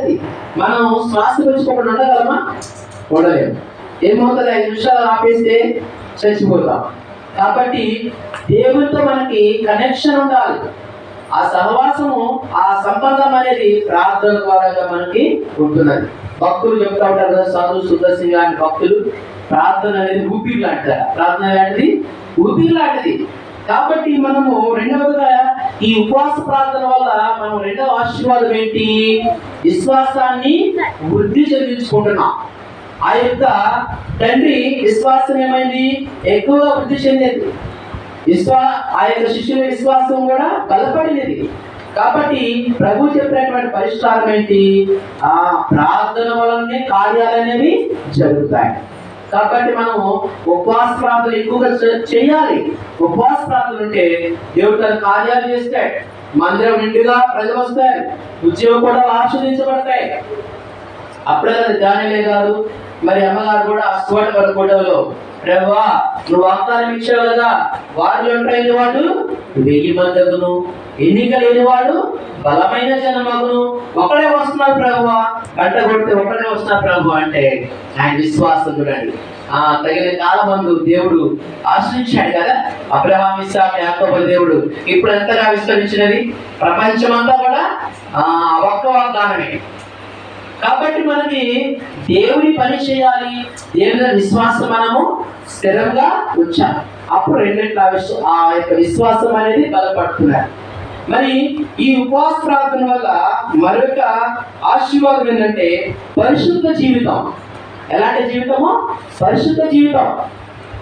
పరిస్థితి. మనం శ్వాస పెంచుకోకుండా ఉండగలమా? ఉండలేము. ఏమవుతుంది? 5 నిమిషాలు ఆపేస్తే చచ్చిపోతాం. కాబట్టి దేవునితో మనకి కనెక్షన్ ఉండాలి. ఆ సహవాసము, ఆ సంబంధం అనేది ప్రార్థన ద్వారా మనకి ఉంటున్నది. భక్తులు చెప్తా ఉంటారు కదా, సాధు సుందర్ సింగ్ లాంటి భక్తులు, ప్రార్థన అనేది ఊపిరి లాంటిది. ప్రార్థన లాంటిది ఊపిరి లాంటిది. కాబట్టి మనము రెండవదిగా ఈ ఉపవాస ప్రార్థన వల్ల మనం రెండవ ఆశీర్వాదం ఏంటి? విశ్వాసాన్ని వృద్ధి చెందించుకుంటున్నాం. ఆ యొక్క తండ్రి విశ్వాసం ఏమైంది? ఎక్కువగా వృద్ధి చెందింది. ఆ యొక్క శిష్యుల విశ్వాసం కూడా బలపడినది. కాబట్టి ప్రభు చెప్పినటువంటి పరిష్కారం ఏంటి? ఆ ప్రార్థన వలనే కార్యాలు అనేవి జరుగుతాయి. కాబట్టి మనము ఉపవాస ప్రార్థన ఎక్కువగా చేయాలి. ఉపవాస ప్రార్థన ఉంటే దేవుడు తన కార్యాలు చేస్తాడు. మందిరం నిండుగా ప్రజలు వస్తారు, ఉద్యోగం కూడా ఆస్వాదించబడతాయి. అప్పుడే దానిలే కాదు, మరి అమ్మగారు కూడా ఆ స్వాట వరకోటలో, ప్రభువా నువ్వు వాగ్దానం ఇచ్చావు కదా, వారిలో ఎంటైన వాడు 1000 మందగును, ఎన్నిక లేని వాడు బలమైన జనమగును. ఒకడే వస్తున్నారు ప్రభువా, గంట కొడితే ఒకడే వస్తున్నారు ప్రభు అంటే ఆయన విశ్వాసం చూడండి. తగిన కాలమందు దేవుడు ఆశ్రయించాడు కదా. అబ్రహాం, ఇస్సాకు, యాకోబు దేవుడు ఇప్పుడు ఎంతగా విస్తరించినది? ప్రపంచమంతా కూడా ఒక్క వాగ్దానమే. కాబట్టి మనకి దేవుని పని చేయాలి, దేవుని విశ్వాసం మనము స్థిరంగా ఉంచాలి. అప్పుడు ఆ యొక్క విశ్వాసం అనేది బలపడుతున్నారు. మరి ఈ ఉపవాస ప్రార్థన వల్ల మరొక ఆశీర్వాదం ఏంటంటే పరిశుద్ధ జీవితం. ఎలాంటి జీవితము? పరిశుద్ధ జీవితం.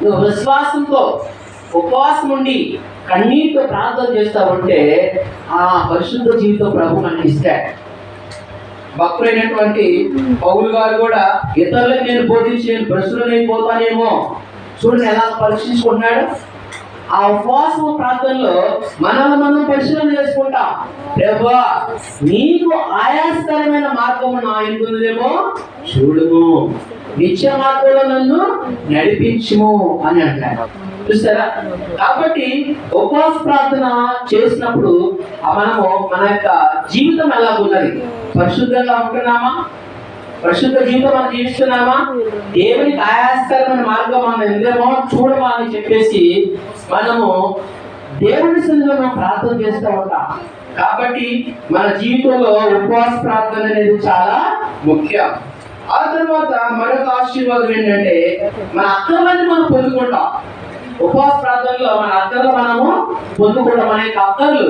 నువ్వు విశ్వాసంతో ఉపవాసం ఉండి కన్నీటితో ప్రార్థన చేస్తావంటే ఆ పరిశుద్ధ జీవితం ప్రభు మనకి ఇస్తాడు. భక్తులైనటువంటి పౌలు గారు కూడా ఇతరులకు నేను బోధించి నేను భ్రష్టులైపోతానేమో చూడండి ఎలా పరీక్షించుకుంటున్నాడు. ఆ ఉపవాసం ప్రార్థనలో మనల్ని మనం పరిశీలన చేసుకుంటాం. ప్రభువా నీకు ఆయాసకరమైన మార్గము నా ఎందుదేమో చూడుము, నిత్య మార్గంలో నన్ను నడిపించుము అని అంటాడు. చూస్తారా? కాబట్టి ఉపవాస ప్రార్థన చేసినప్పుడు మనము మన యొక్క జీవితం ఎలా ఉన్నది? పరిశుద్ధంగా ఉంటున్నామా? పరిశుద్ధ జీవితం మనం జీవిస్తున్నామా? దేవునికి ఆయాస్కరమైన మార్గం మనం ఎందేమో చూడమా అని చెప్పేసి మనము దేవుని సన్నిధిలో మనం ప్రార్థన చేస్తూ ఉంటాం. కాబట్టి మన జీవితంలో ఉపవాస ప్రార్థన అనేది చాలా ముఖ్యం. ఆ తర్వాత మరొక ఆశీర్వాదం ఏంటంటే మన అక్కర్లన్నీ మనం పొందుకుంటాం. ఉపవాస ప్రార్థనలో మన అక్కర్లు మనము పొందుకుంటాం. మన యొక్క అక్కర్లు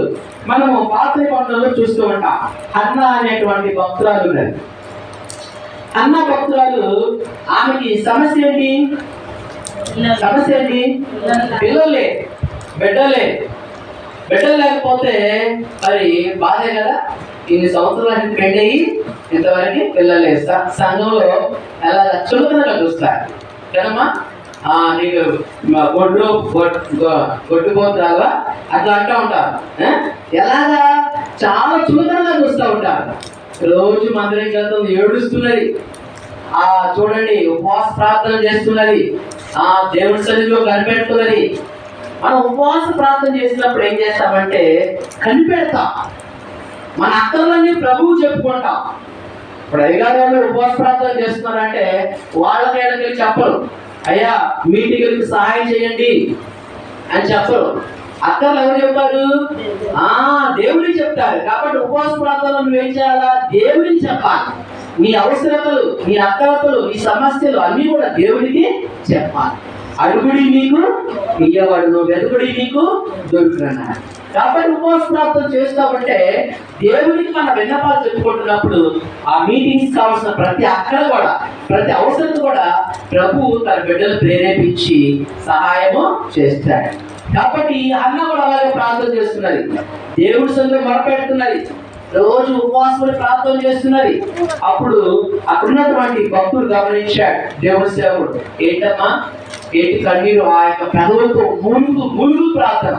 మనము పాత నిబంధనలో చూస్తూ ఉంటాం. హన్న అనేటువంటి భక్తురాలు ఉన్నది. అన్న భక్తురాలు, ఆమెకి సమస్య ఏంటి? పిల్లలే, బిడ్డలే. బిడ్డలు లేకపోతే మరి బాధే కదా. ఇన్ని సంవత్సరాలకి పెళ్ళయి ఇంతవరకు పిల్లలే. సంఘంలో ఎలా చులకనగా చూస్తారు కదమ్మా. నీకు గొడ్డుపోతావా అట్లా అంటూ ఉంటారు. ఎలాగా చాలా చులకనగా చూస్తూ ఉంటారు. రోజు మందిరంకి వెళ్తుంది, ఏడుస్తున్నది. చూడండి ఉపవాస ప్రార్థన చేస్తున్నది, దేవుడి సన్నిధిలో కనిపెడుతున్నది. మనం ఉపవాస ప్రార్థన చేసినప్పుడు ఏం చేస్తామంటే కనిపెడతాం. మన అక్కర్లన్నీ ప్రభువు చెప్పుకుంటాం. ఇప్పుడు అయ్యగారు ఉపవాస ప్రార్థన చేస్తున్నారంటే వాళ్ళకి చెప్పరు, అయ్యా మీటింగ్కి సహాయం చేయండి అని చెప్పరు. అక్కర్లు ఎవరు చెప్తారు? దేవుడికి చెప్తారు. కాబట్టి ఉపవాస ప్రార్థనలు నువ్వేం చేయాలా? దేవుడికి చెప్పాలి. నీ అవసరతలు, నీ అక్కరతలు, నీ సమస్యలు అన్నీ కూడా దేవుడికి చెప్పాలి. అడుగుడి నీకు ఇయ్యబడును, వెతుకుడి నీకు దొరుకుతున్నాడు. కాబట్టి ఉపవాస ప్రార్థన చేస్తామంటే దేవుడికి మన విన్నపాలు చెప్పుకుంటున్నప్పుడు ఆ మీటింగ్స్ కావాల్సిన ప్రతి అక్కర కూడా, ప్రతి అవసరం కూడా ప్రభు తన బిడ్డలు ప్రేరేపించి సహాయము చేస్తాడు. కాబట్టి అన్న కూడా అలాగే ప్రార్థన చేస్తున్నది, దేవుడి సన్నిధిలో మొరపెడుతున్నది, రోజు ఉపవాసములు ప్రార్థన చేస్తున్నది. అప్పుడు అక్కడున్నటువంటి భక్తులు గమనించాడు దేవుడి సేవకుడు. ఏంటమ్మా ఏంటి కన్నీరు? ఆ యొక్క పెదవులతో మూలుగు ప్రార్థన,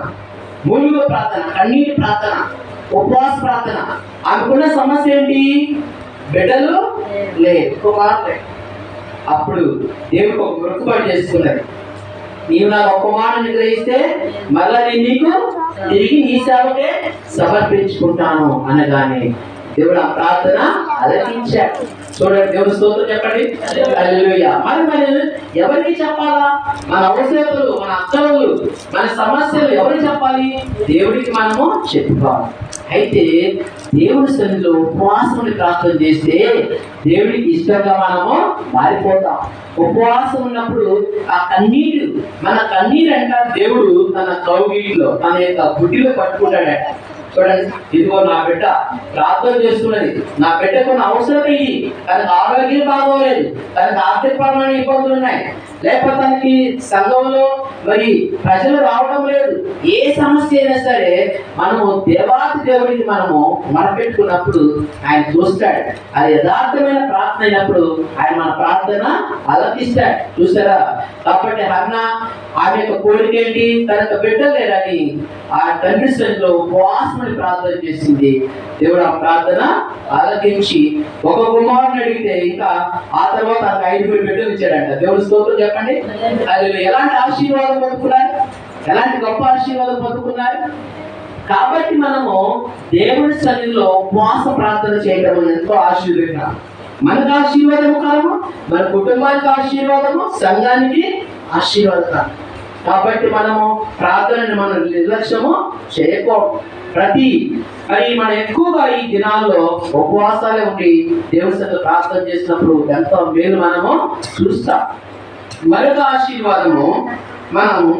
కన్నీటి ప్రార్థన, ఉపవాస ప్రార్థన. అనుకున్న సమస్య ఏంటి? బిడ్డలు లేదు, కుమారులే. అప్పుడు దేవుడికి ఒక మొక్కుబడి చేసుకున్నది, నీవు నాకు ఒక్క మాట నిగ్రహిస్తే మళ్ళా నేను నీకు తిరిగి నీ సేవకే సమర్పించుకుంటాను అనగానే దేవుడు ఆ ప్రార్థన ఆలకించాడు. చూడండి, దేవుని స్తోత్రం చెప్పండి. హల్లెలూయా. మరి ఎవరికి చెప్పాలా? మన అవసరతలు, మన అక్కలు, మన సమస్యలు ఎవరికి చెప్పాలి? దేవుడికి మనము చెప్పుకోవాలి. అయితే దేవుని సన్నిధిలో ఉపవాసం ప్రార్థన చేస్తే దేవుడికి ఇష్టంగా మనము మారిపోతాం. ఉపవాసం ఉన్నప్పుడు ఆ కన్నీరు, మన కన్నీరు అంట దేవుడు తన కౌగిలిలో, తన యొక్క గుడ్డిలో పట్టుకుంటాడట. చూడండి, ఇదిగో నా బిడ్డ ప్రార్థన చేస్తున్నది, నా బిడ్డ కొన్ని అవసరం ఇది, తనకు ఆరోగ్యం బాగోలేదు, తనకు ఆర్థికపరమైన ఇబ్బందులు ఉన్నాయి, లేకపోతే తనకి సంఘంలో మరి ప్రజలు రావడం లేదు, ఏ సమస్య అయినా సరే మనము దేవాతి దేవుడికి మనము మనపెట్టుకున్నప్పుడు ఆయన చూస్తాడు. అది యథార్థమైన ప్రార్థన అయినప్పుడు ఆయన మన ప్రార్థన ఆలకిస్తాడు. చూసారా? కాబట్టి హన్న ఆమె యొక్క కోరిక ఏంటి? తన యొక్క బిడ్డ లేరని ఆ తండ్రి సన్నిధిలో ఉపవాసమని ప్రార్థన చేసింది. దేవుడు ఆ ప్రార్థన ఆలకించి ఒక కుమారుని అడిగితే ఇంకా ఆ తర్వాత తనకు 5 బిడ్డలు ఇచ్చాడంట. దేవుడి స్తోత్రం చెప్పండి. అది ఎలాంటి ఆశీర్వాదం పొందుకున్నారు? ఎలాంటి గొప్ప ఆశీర్వాదం పొందుకున్నారు? కాబట్టి మనము దేవుడి సన్నిధిలో ఉపవాస ప్రార్థన చేయడం ఎంతో ఆశీర్వదం. మనకు ఆశీర్వాదము కాలము, మన కుటుంబానికి ఆశీర్వాదము, సంఘానికి ఆశీర్వాదం. కాబట్టి మనము ప్రార్థనని మనం నిర్లక్ష్యము చేయకూడదు. మరి మనం ఎక్కువగా ఈ దినాల్లో ఉపవాసాలే ఉండి దేవుడి సన్నిధిలో ప్రార్థన చేసినప్పుడు ఎంతో మేలు మనము చూస్తాం. మరొక ఆశీర్వాదము, మనము